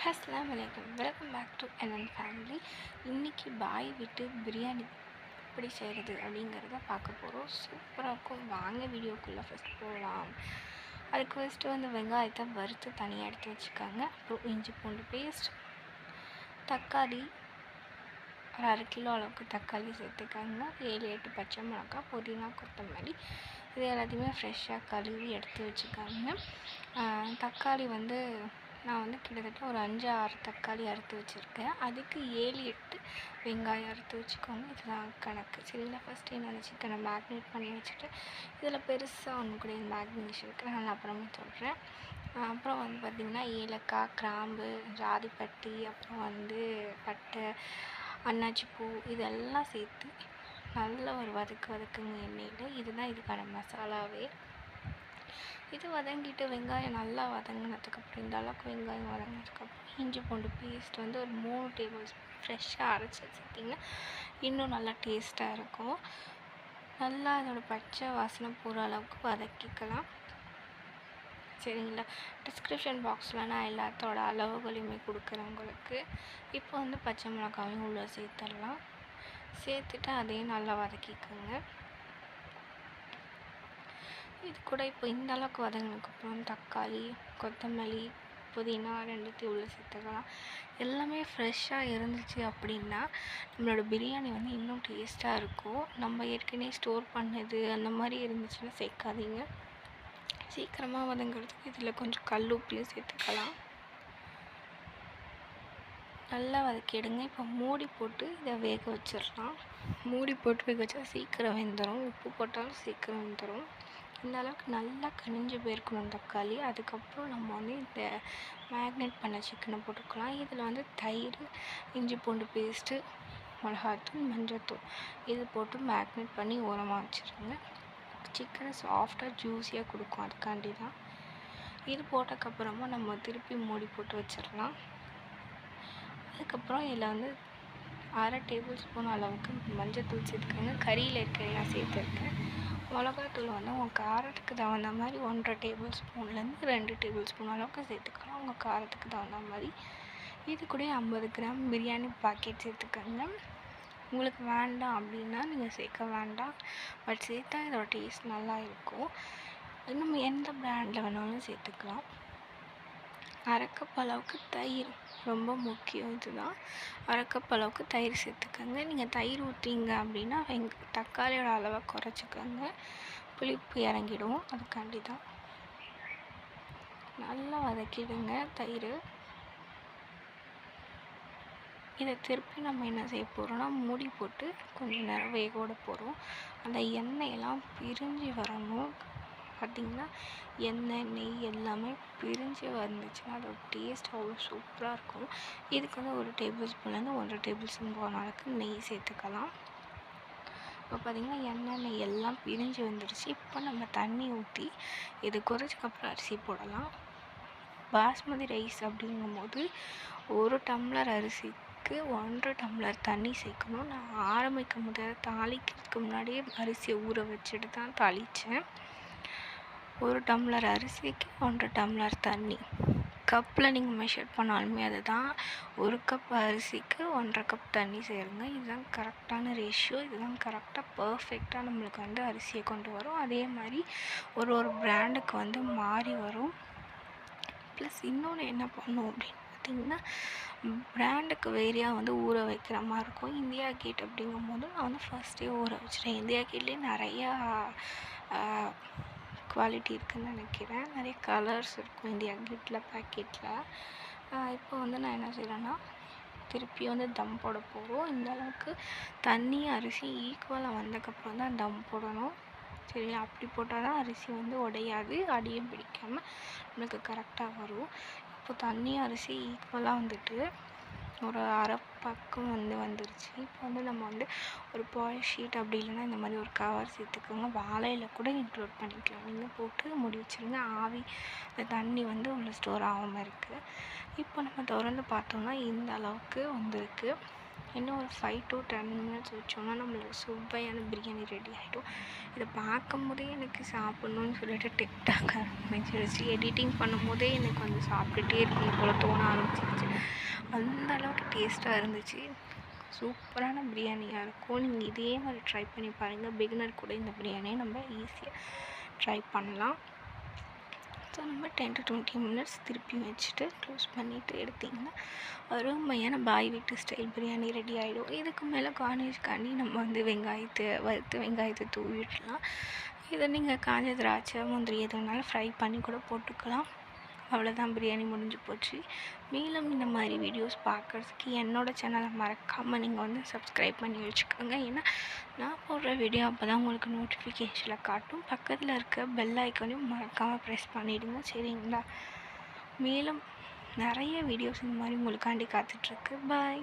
அஸ்ஸலாமு அலைக்கும். Welcome back to NN family. இன்றைக்கி பாய் வீட்டு பிரியாணி எப்படி செய்கிறது அப்படிங்கிறத பார்க்க போகிறோம். சூப்பராக இருக்கும். வாங்க வீடியோக்குள்ளே ஃபஸ்ட் போகலாம். அதுக்கு ஃபஸ்ட்டு வெங்காயத்தை வறுத்து தனியாக எடுத்து வச்சுக்காங்க. அப்புறம் இஞ்சி பூண்டு பேஸ்ட், தக்காளி ஒரு 1/2 கிலோ அளவுக்கு தக்காளி சேர்த்துக்காங்க. 7-8 பச்சை மிளகாய், புதினா, கொத்தமல்லி இது எல்லாத்தையுமே ஃப்ரெஷ்ஷாக கழுவி எடுத்து வச்சுக்காங்க. தக்காளி நான் கிட்டத்தட்ட ஒரு 5-6 தக்காளி அறுத்து வச்சுருக்கேன். அதுக்கு 7-8 வெங்காயம் அறுத்து வச்சுக்கோங்க. இதுதான் கணக்கு. சரிங்களா? ஃபஸ்ட்டு என்னோடய சிக்கனை மேக்னேட் பண்ணி வச்சுட்டு இதில் பெருசாக ஒன்று கூட மேக்னேஷனுக்கு நான் அப்புறமா சொல்கிறேன். அப்புறம் பார்த்திங்கன்னா ஏலக்காய், கிராம்பு, ஜாதிப்பட்டி, அப்புறம் பட்டை, அன்னாச்சி பூ இதெல்லாம் சேர்த்து நல்லா ஒரு வதக்குங்க எண்ணெயில். இதுதான் இதுக்கான மசாலாவே. இது வதங்கிட்டு வெங்காயம் நல்லா வதங்கினதுக்கப்புறம் இந்த அளவுக்கு வெங்காயம் வதங்கினதுக்கப்புறம் இஞ்சி பூண்டு பேஸ்ட் ஒரு 3 டேபிள் ஸ்பூன் ஃப்ரெஷ்ஷாக அரைச்சி வச்சுட்டிங்கன்னா இன்னும் நல்லா டேஸ்ட்டாக இருக்கும். நல்லா அதோடய பச்சை வாசனை போகிற அளவுக்கு வதக்கிக்கலாம். சரிங்களா? டிஸ்கிரிப்ஷன் பாக்ஸில் நான் எல்லாத்தோட அளவுகளையுமே கொடுக்குறேன் உங்களுக்கு. இப்போ பச்சை மிளகாயும் உள்ளே சேர்த்துடலாம். சேர்த்துட்டு அதையும் நல்லா வதக்கிக்கோங்க. இது கூட இப்போ இந்த அளவுக்கு வதங்கினதுக்கப்புறம் தக்காளி, கொத்தமல்லி, புதினா 2த்தையும் உள்ளே சேர்த்துக்கலாம். எல்லாமே ஃப்ரெஷ்ஷாக இருந்துச்சு அப்படின்னா நம்மளோட பிரியாணி இன்னும் டேஸ்ட்டாக இருக்கும். நம்ம ஏற்கனவே ஸ்டோர் பண்ணது அந்த மாதிரி இருந்துச்சுன்னா சேர்க்காதீங்க. சீக்கிரமாக வதங்கிறதுக்கு இதில் கொஞ்சம் கல் உப்பையும் சேர்த்துக்கலாம். நல்லா வதக்கிடுங்க. இப்போ மூடி போட்டு இதை வேக வச்சிடலாம். மூடி போட்டு வேக வச்சா சீக்கிரம் வெந்துடும். உப்பு போட்டாலும் சீக்கிரம் வெந்துடும். இந்த அளவுக்கு நல்லா கனிஞ்சு போயிருக்கணும் தக்காளி. அதுக்கப்புறம் நம்ம இந்த மேக்னேட் பண்ண சிக்கனை போட்டுக்கலாம். இதில் தயிர், இஞ்சி பூண்டு பேஸ்ட்டு, மிளகாத்தூள், மஞ்சள்தூள் இது போட்டு மேக்னேட் பண்ணி ஓரமாக வச்சுருங்க. சிக்கனை சாஃப்டாக ஜூஸியாக கொடுக்கும். அதுக்காண்டி தான். இது போட்டதுக்கப்புறமா நம்ம திருப்பி மூடி போட்டு வச்சிடலாம். அதுக்கப்புறம் இதில் 1/2 டேபிள் ஸ்பூன் அளவுக்கு மஞ்சள்தூள் சேர்த்துக்கோங்க. கறியில் இருக்கிற நான் சேர்த்துருக்கேன். மிளகாத்தூள் உங்கள் காரத்துக்கு தகுந்த மாதிரி 1/2 டேபிள் ஸ்பூன்லேருந்து 2 டேபிள் ஸ்பூன் அளவுக்கு சேர்த்துக்கலாம். உங்கள் காரத்துக்கு தகுந்த மாதிரி. இது கூட 50 கிராம் பிரியாணி பாக்கெட் சேர்த்துக்கோங்க. உங்களுக்கு வேண்டாம் அப்படின்னா நீங்கள் சேர்க்க வேண்டாம். பட் சேர்த்தா இதோட டேஸ்ட் நல்லா இருக்கும். நம்ம எந்த பிராண்டில் வேணாலும் சேர்த்துக்கலாம். 1/2 கப் அளவுக்கு தயிர் ரொம்ப முக்கியம். இதுதான் 1/2 கப் அளவுக்கு தயிர் சேர்த்துக்கோங்க. நீங்கள் தயிர் ஊற்றிங்க அப்படின்னா தக்காளியோட அளவை குறைச்சிக்கோங்க. புளிப்பு இறங்கிடும். அதுக்காண்டி தான். நல்லா வதக்கிடுங்க தயிர். இதை திருப்பி நம்ம என்ன செய்ய போகிறோம்னா மூடி போட்டு கொஞ்சம் நேரம் வேக விட போகிறோம். அந்த எண்ணெயெல்லாம் பிரிஞ்சு வரணும். பார்த்திங்கன்னா எண்ணெய், நெய் எல்லாமே பிரிஞ்சு வந்துச்சுன்னா அதோட டேஸ்ட் அவ்வளோ சூப்பராக இருக்கும். இதுக்கு 1 டேபிள் ஸ்பூன்லேருந்து 1.5 டேபிள் ஸ்பூன் போன அளவுக்கு நெய் சேர்த்துக்கலாம். இப்போ பார்த்திங்கன்னா எண்ணெய், நெய் எல்லாம் பிரிஞ்சு வந்துடுச்சு. இப்போ நம்ம தண்ணி ஊற்றி இது கொதிச்சதுக்கப்புறம் அரிசி போடலாம். பாஸ்மதி ரைஸ் அப்படிங்கும்போது 1 டம்ளர் அரிசிக்கு 1.5 டம்ளர் தண்ணி சேர்க்கணும். நான் ஆரம்பிக்கும் போது தாளிக்கிறதுக்கு முன்னாடியே அரிசியை ஊற வச்சுட்டு தான் தாளித்தேன். 1 டம்ளர் அரிசிக்கு 1.5 டம்ளர் தண்ணி. கப்பில் நீங்கள் மெஷர் பண்ணாலுமே அதுதான். 1 கப் அரிசிக்கு 1.5 கப் தண்ணி சேருங்க. இதுதான் கரெக்டான ரேஷியோ. இதுதான் கரெக்டாக பர்ஃபெக்டாக நம்மளுக்கு அரிசியை கொண்டு வரும். அதே மாதிரி ஒரு பிராண்டுக்கு மாறி வரும். ப்ளஸ் இன்னொன்று என்ன பண்ணும் அப்படின்னு பார்த்திங்கன்னா பிராண்டுக்கு வேறையாக ஊற வைக்கிற மாதிரி இருக்கும். இந்தியா கேட் அப்படிங்கும்போது நான் ஃபஸ்ட்டே ஊற வச்சிட்டேன். இந்தியா கேட்லேயே நிறையா குவாலிட்டி இருக்குதுன்னு நினைக்கிறேன். நிறைய கலர்ஸ் இருக்கும் இந்தியா கேட்டில் பேக்கெட்டில். இப்போ நான் என்ன செய்கிறேன்னா திருப்பி தம் போட போகிறோம். இந்த அளவுக்கு தண்ணி அரிசி ஈக்குவலாக வந்ததுக்கப்புறம் தான் தம் போடணும். சரி, அப்படி போட்டால் தான் அரிசி உடையாது, அடியும் பிடிக்காமல் நம்மளுக்கு கரெக்டாக வரும். இப்போ தண்ணி அரிசி ஈக்குவலாக ஒரு அரை பக்கம் வந்துருச்சு. இப்போ நம்ம ஒரு பாயில் ஷீட் அப்படி இல்லைன்னா இந்த மாதிரி ஒரு கவர் சேர்த்துக்கோங்க. வாழையில் கூட இன்க்ளூட் பண்ணிக்கலாம். நீங்கள் போட்டு மூடி வச்சுருங்க. ஆவி இந்த தண்ணி உள்ள ஸ்டோர் ஆகாமல் இருக்குது. இப்போ நம்ம திறந்து பார்த்தோம்னா இந்த அளவுக்கு வந்திருக்கு. இன்னும் ஒரு 5 to 10 மினிட்ஸ் வச்சோன்னா நம்மளுக்கு சுவையான பிரியாணி ரெடி ஆகிடும். இதை பார்க்கும்போதே எனக்கு சாப்பிட்ணுன்னு சொல்லிட்டு டிக்டாக் ஆரம்பிச்சிருச்சு. எடிட்டிங் பண்ணும்போதே எனக்கு வந்து சாப்பிட்டுட்டே இருக்கணும் போல் தோண ஆரம்பிச்சிருச்சு. அந்த அளவுக்கு டேஸ்ட்டாக இருந்துச்சு. சூப்பரான பிரியாணியாக இருக்கும். நீங்கள் இதே மாதிரி ட்ரை பண்ணி பாருங்கள். பிகினர் கூட இந்த பிரியாணியை நம்ம ஈஸியாக ட்ரை பண்ணலாம். ஸோ நம்ம 10 to 20 மினிட்ஸ் திருப்பி வச்சுட்டு க்ளோஸ் பண்ணிவிட்டு எடுத்திங்கன்னா அருமையான பாய் வீட்டு ஸ்டைல் பிரியாணி ரெடி ஆகிடும். இதுக்கு மேலே கார்னிஷ்காண்டி நம்ம வந்து வெங்காயத்தை தூவிடலாம். இதை நீங்கள் காஞ்ச திராட்சை முந்திரி எது வேணாலும் ஃப்ரை பண்ணி கூட போட்டுக்கலாம். அவ்வளோதான், பிரியாணி முடிஞ்சு போச்சு. மேலும் இந்த மாதிரி வீடியோஸ் பார்க்குறதுக்கு என்னோடய சேனலை மறக்காமல் நீங்கள் வந்து சப்ஸ்கிரைப் பண்ணி வச்சுக்கோங்க. ஏன்னா நான் போடுற வீடியோ அப்போ தான் உங்களுக்கு நோட்டிஃபிகேஷனில் காட்டும். பக்கத்தில் இருக்க பெல் ஐக்கானையும் மறக்காமல் ப்ரெஸ் பண்ணிவிடுங்க, சரிங்களா? மேலும் நிறைய வீடியோஸ் இந்த மாதிரி உங்களுக்காண்டி காத்துட்ருக்கு. பாய்.